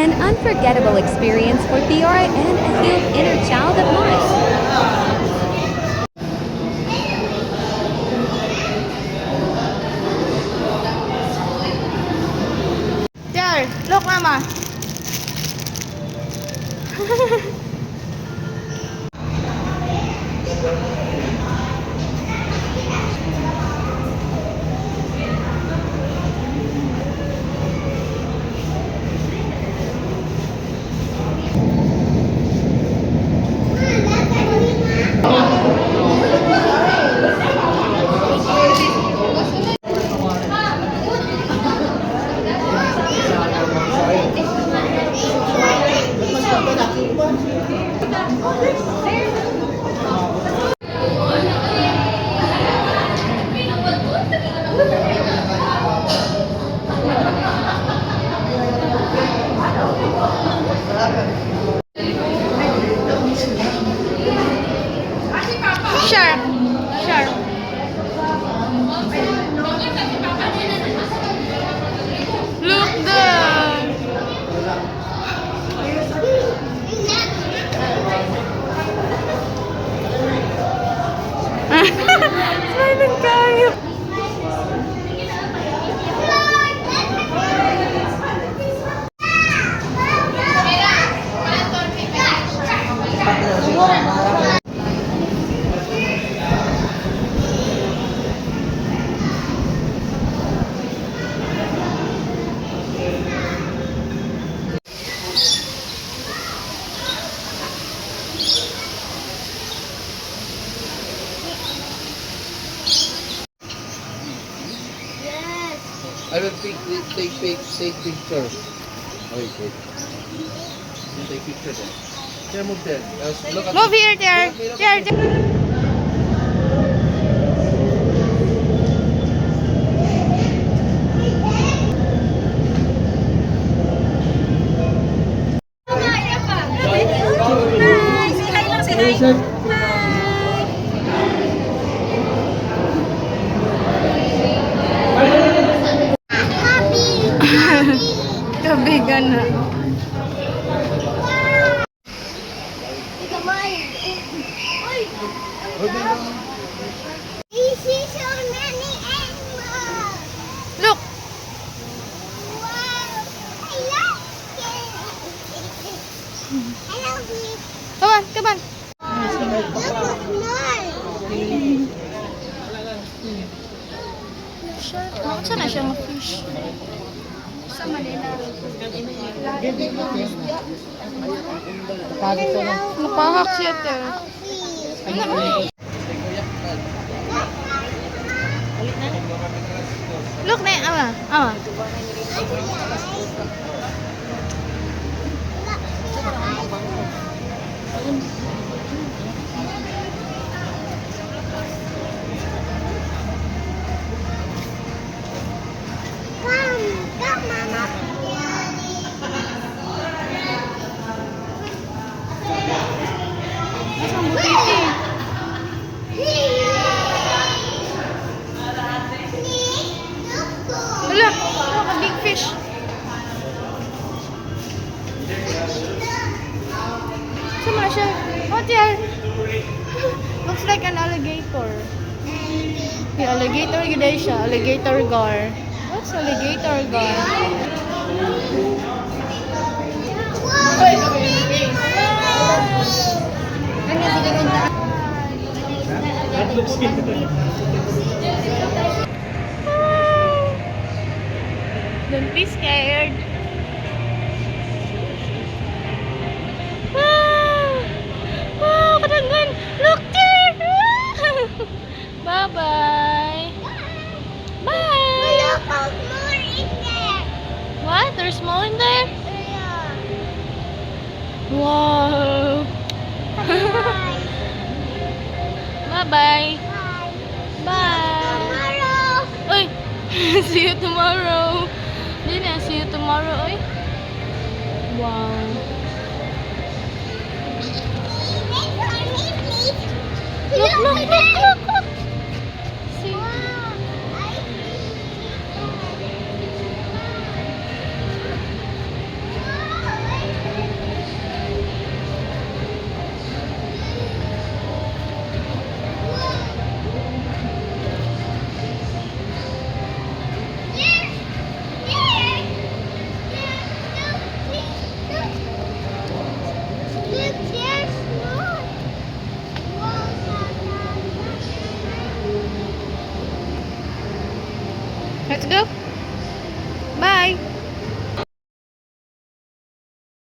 An unforgettable experience for Fiora and a healed inner child of mine. There, look, Mama. Sure. Sure. Look there. Smiling kayo. I will take picture. Okay, good. Take picture then. Here, move there. Look at Move here, there. There, there. Kabigan na. Look. Come on, come on. Saan na siya mag-fish? Sa Manila. Napahak siya ito. Look na yung ama. Ama. Hala, look, a big fish. Saan na siya? What there? Looks like an alligator. The alligator gila siya. Alligator gar. What's alligator gar? Don't be scared. Wow, kadanggan. Look there. Bye-bye. Bye. Look how more is there. What? There's more in there? Yeah. Wow. Bye-bye. Bye. Bye. Tomorrow. Oy. See you tomorrow. Hindi na, see you tomorrow. Oy. Wow. Look, look, look, look, look. See? Let's go.